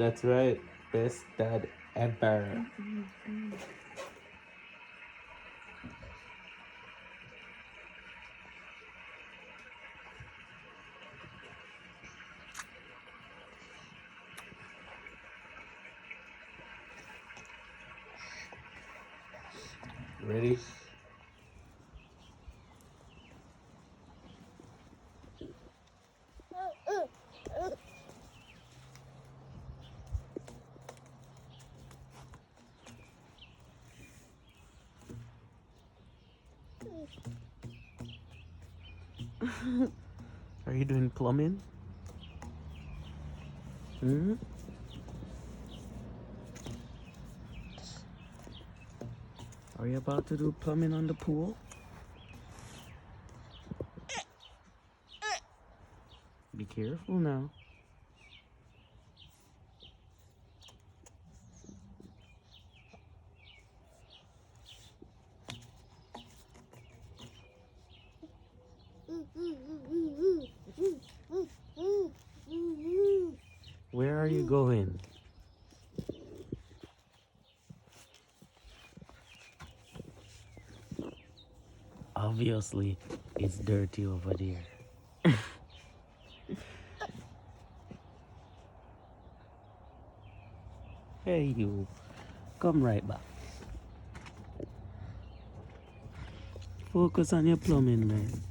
That's right. Best dad ever. Ready? Are you doing plumbing? Hmm? Are you about to do plumbing on the pool? Be careful now. Where are you going? Obviously, it's dirty over there. Hey, you. Come right back. Focus on your plumbing, man.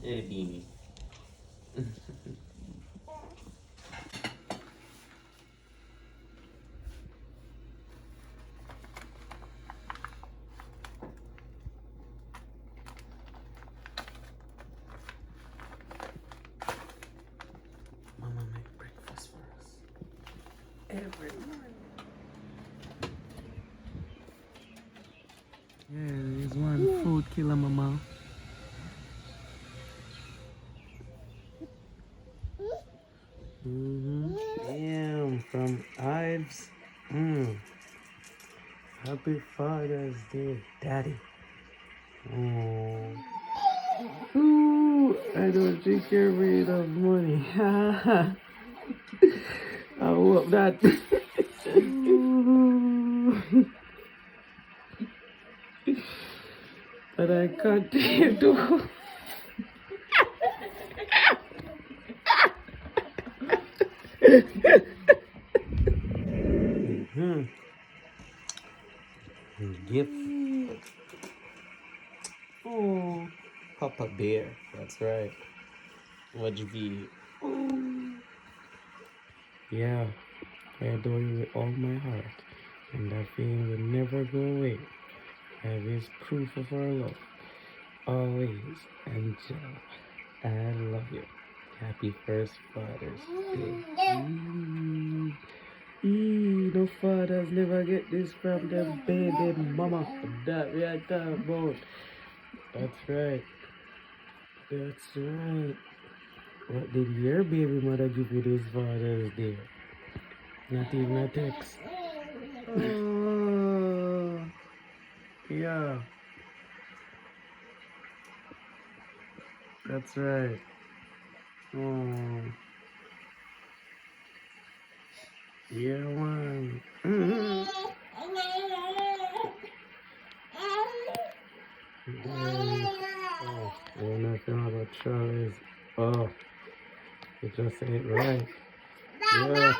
Hey, Beanie. Mama make breakfast for us every morning. Yeah, there's one food killer, Mama. Damn, from Ives. Happy Father's Day, Daddy. Oh. Ooh, I don't think you're made of money. I hope that. But I continue to. Gift. Oh, Papa Bear. That's right. What'd you be? Yeah, I adore you with all my heart, and that feeling will never go away. Love is proof of our love. Always, Angel. I love you. Happy first Father's Day. No fathers never get this from their baby mama. That we are talking about. That's right. That's right. What did your baby mother give you this Father's Day? Not even a text. Oh, yeah. That's right. Oh, yeah, man. Oh, when I feel about Charlie's, oh, you just say it right. Yeah.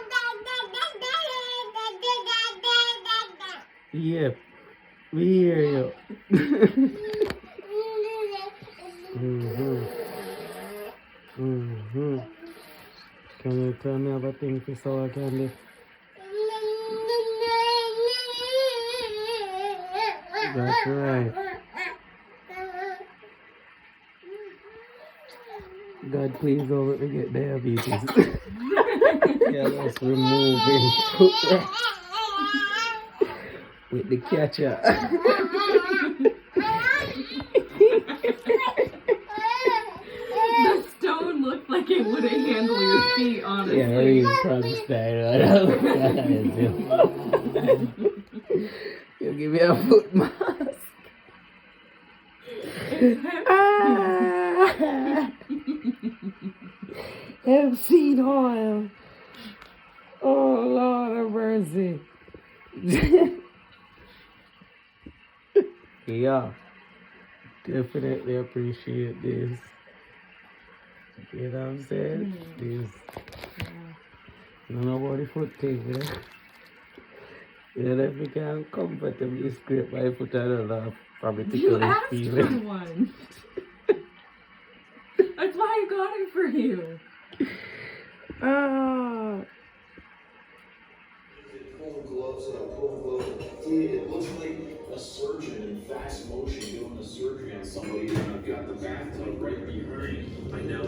Yep, we hear you. Mm-hmm. a thing for sour candy. That's right. God, please don't let me get diabetes. Yeah, let's remove it with the catcher. The stone looked like it wouldn't handle your feet, honestly. Yeah, really probably style. You give me a foot mask. Hemp seed oil. Oh Lord have mercy. Yeah, definitely appreciate this. You know what I'm saying? This. Nobody foot thing, you know? You know, if you can comfortably scrape my foot and laugh, probably You tickle his asked for feeling. one. That's why I got it for you. Ah. Pulling gloves and it looks like a surgeon in fast motion doing a surgery on somebody, and I've got the bathtub right behind. I know.